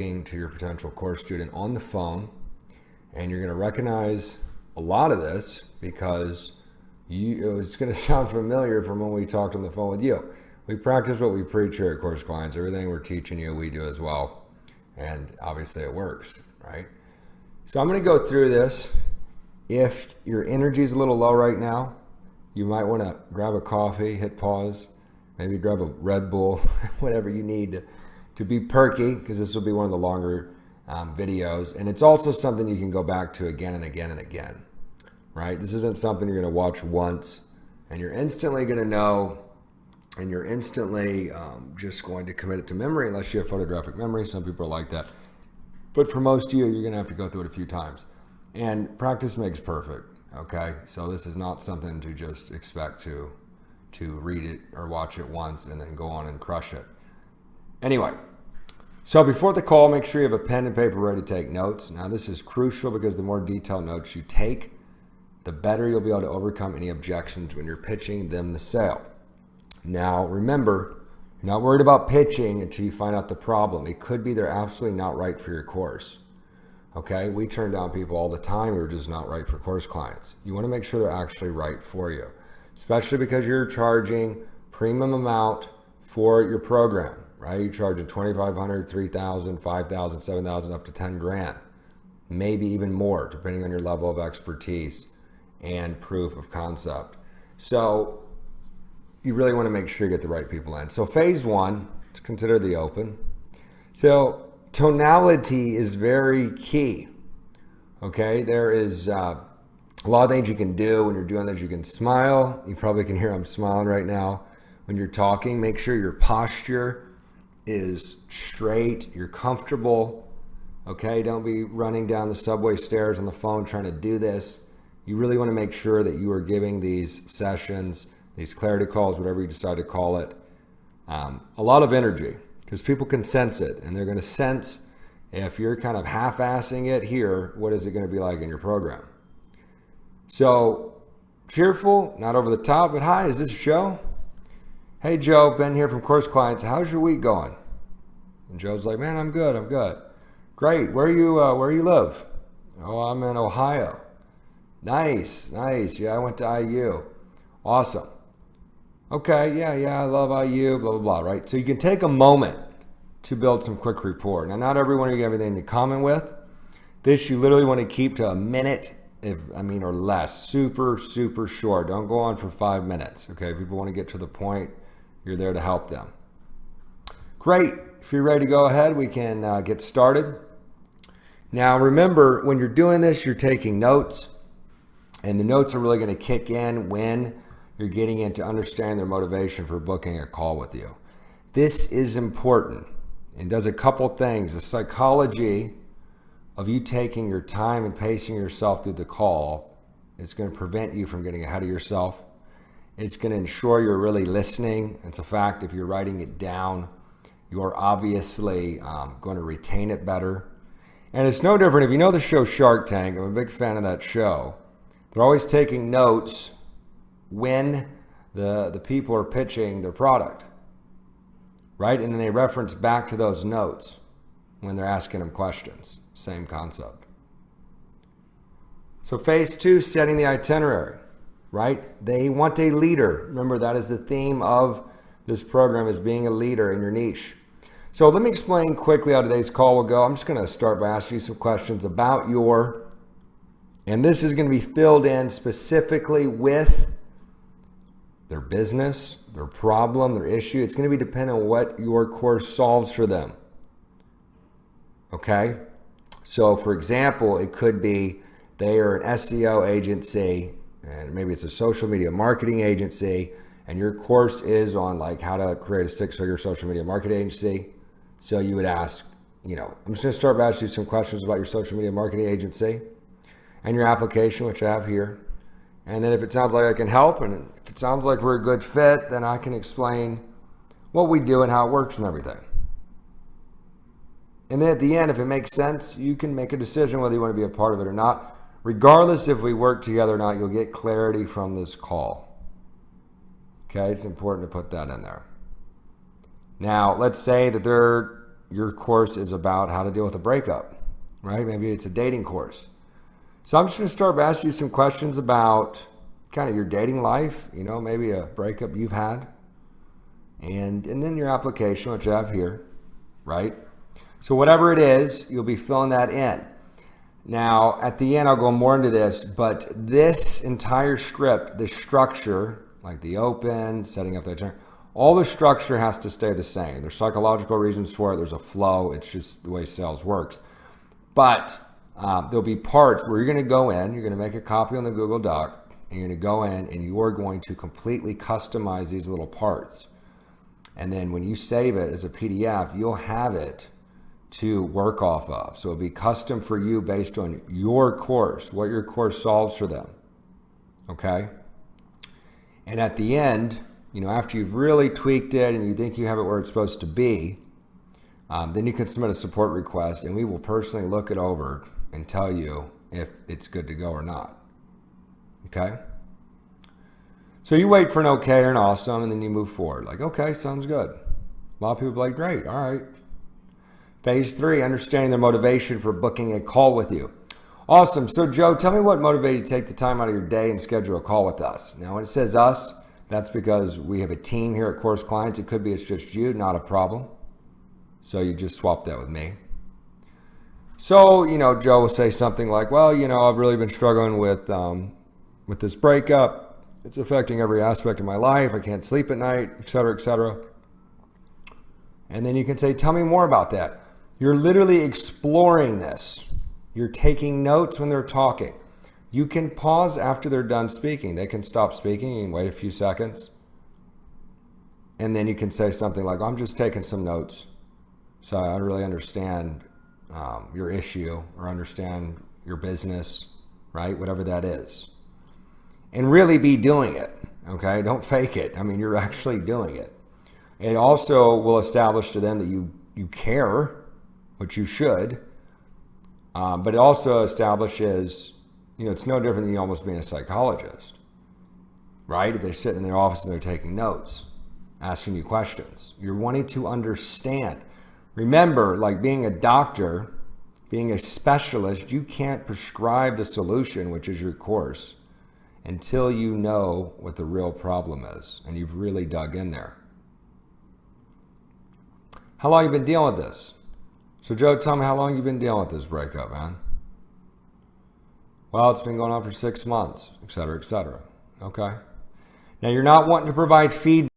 to your potential course student on the phone, and you're going to recognize a lot of this because it's going to sound familiar from when we talked on the phone with you. We practice what we preach here at Course Clients. Everything we're teaching you, we do as well, and obviously it works, right? So I'm going to go through this. If your energy is a little low right now, you might want to grab a coffee, hit pause, maybe grab a Red Bull, whatever you need to be perky, because this will be one of the longer videos. And it's also something you can go back to again and again and again, right? This isn't something you're going to watch once and you're instantly going to know, and you're instantly just going to commit it to memory unless you have photographic memory. Some people are like that. But for most of you, you're going to have to go through it a few times. And practice makes perfect, okay? So this is not something to just expect to read it or watch it once and then go on and crush it. Anyway, so before the call, make sure you have a pen and paper ready to take notes. Now this is crucial because the more detailed notes you take, the better you'll be able to overcome any objections when you're pitching them the sale. Now remember, you're not worried about pitching until you find out the problem. It could be they're absolutely not right for your course. Okay, we turn down people all the time who are just not right for course clients. You want to make sure they're actually right for you, especially because you're charging premium amount for your program, right? You're charging $2,500, $3,000, $5,000, $7,000, up to 10 grand, maybe even more, depending on your level of expertise and proof of concept. So you really want to make sure you get the right people in. So phase one, let's consider the open. So tonality is very key, okay? There is a lot of things you can do when you're doing this. You can smile. You probably can hear I'm smiling right now. When you're talking, make sure your posture is straight, you're comfortable, okay? Don't be running down the subway stairs on the phone trying to do this. You really want to make sure that you are giving these sessions, these clarity calls, whatever you decide to call it, a lot of energy. Because people can sense it, and they're going to sense if you're kind of half-assing it here, what is it going to be like in your program? So cheerful, not over the top, but hi, is this Joe? Hey Joe, Ben here from Course Clients. How's your week going? And Joe's like, man, I'm good. Great. Where you live? Oh, I'm in Ohio. Nice. Yeah, I went to IU. Awesome. Okay, yeah, I love IU, blah, blah, blah, right? So you can take a moment to build some quick rapport. Now, not everyone you get everything in common with. This you literally want to keep to a minute, or less. Super, super short. Don't go on for 5 minutes, okay? People want to get to the point. You're there to help them. Great. If you're ready to go ahead, we can get started. Now, remember, when you're doing this, you're taking notes, and the notes are really going to kick in when you're getting into understanding their motivation for booking a call with you. This is important and does a couple things. The psychology of you taking your time and pacing yourself through the call is going to prevent you from getting ahead of yourself. It's going to ensure you're really listening. It's a fact, if you're writing it down, you're obviously going to retain it better. And it's no different. If you know the show Shark Tank, I'm a big fan of that show. They're always taking notes when the people are pitching their product, right? And then they reference back to those notes when they're asking them questions. Same concept. So phase two, setting the itinerary, right? They want a leader. Remember, that is the theme of this program, is being a leader in your niche. So let me explain quickly how today's call will go. I'm just going to start by asking you some questions about and this is going to be filled in specifically with their business, their problem, their issue. It's going to be dependent on what your course solves for them. Okay? So for example, it could be they are an SEO agency, and maybe it's a social media marketing agency, and your course is on like how to create a 6-figure social media marketing agency. So you would ask, I'm just going to start by asking you some questions about your social media marketing agency and your application, which I have here. And then if it sounds like I can help, and if it sounds like we're a good fit, then I can explain what we do and how it works and everything. And then at the end, if it makes sense, you can make a decision whether you want to be a part of it or not. Regardless if we work together or not, you'll get clarity from this call. Okay, it's important to put that in there. Now, let's say that they're your course is about how to deal with a breakup, right? Maybe it's a dating course. So I'm just going to start by asking you some questions about kind of your dating life, maybe a breakup you've had, and then your application, which I have here, right? So whatever it is, you'll be filling that in. Now, at the end, I'll go more into this, but this entire script, the structure, like the open, setting up the turn, all the structure has to stay the same. There's psychological reasons for it. There's a flow. It's just the way sales works. But there'll be parts where you're going to go in, you're going to make a copy on the Google Doc, and you're going to go in and you're going to completely customize these little parts. And then when you save it as a PDF, you'll have it to work off of. So it'll be custom for you based on your course, what your course solves for them. Okay? And at the end, after you've really tweaked it and you think you have it where it's supposed to be, then you can submit a support request and we will personally look it over and tell you if it's good to go or not. Okay? So you wait for an okay or an awesome and then you move forward. Like, okay, sounds good. A lot of people are like, great, all right. Phase 3, understanding their motivation for booking a call with you. Awesome. So Joe, tell me what motivated you to take the time out of your day and schedule a call with us. Now, when it says us, that's because we have a team here at Course Clients. It could be it's just you, not a problem. So you just swap that with me. So, Joe will say something like, well, I've really been struggling with this breakup. It's affecting every aspect of my life. I can't sleep at night, et cetera, et cetera. And then you can say, tell me more about that. You're literally exploring this. You're taking notes when they're talking. You can pause after they're done speaking. They can stop speaking and wait a few seconds. And then you can say something like, I'm just taking some notes. So I don't really understand your issue or understand your business, right? Whatever that is. And really be doing it, okay? Don't fake it. You're actually doing it. It also will establish to them that you care, which you should, but it also establishes, it's no different than you almost being a psychologist, right? If they're sitting in their office and they're taking notes, asking you questions. You're wanting to understand. Remember, like being a doctor, being a specialist, you can't prescribe the solution, which is your course, until you know what the real problem is and you've really dug in there. How long have you been dealing with this? So Joe, tell me how long you've been dealing with this breakup, man. Well, it's been going on for 6 months, et cetera, et cetera. Okay. Now you're not wanting to provide feedback.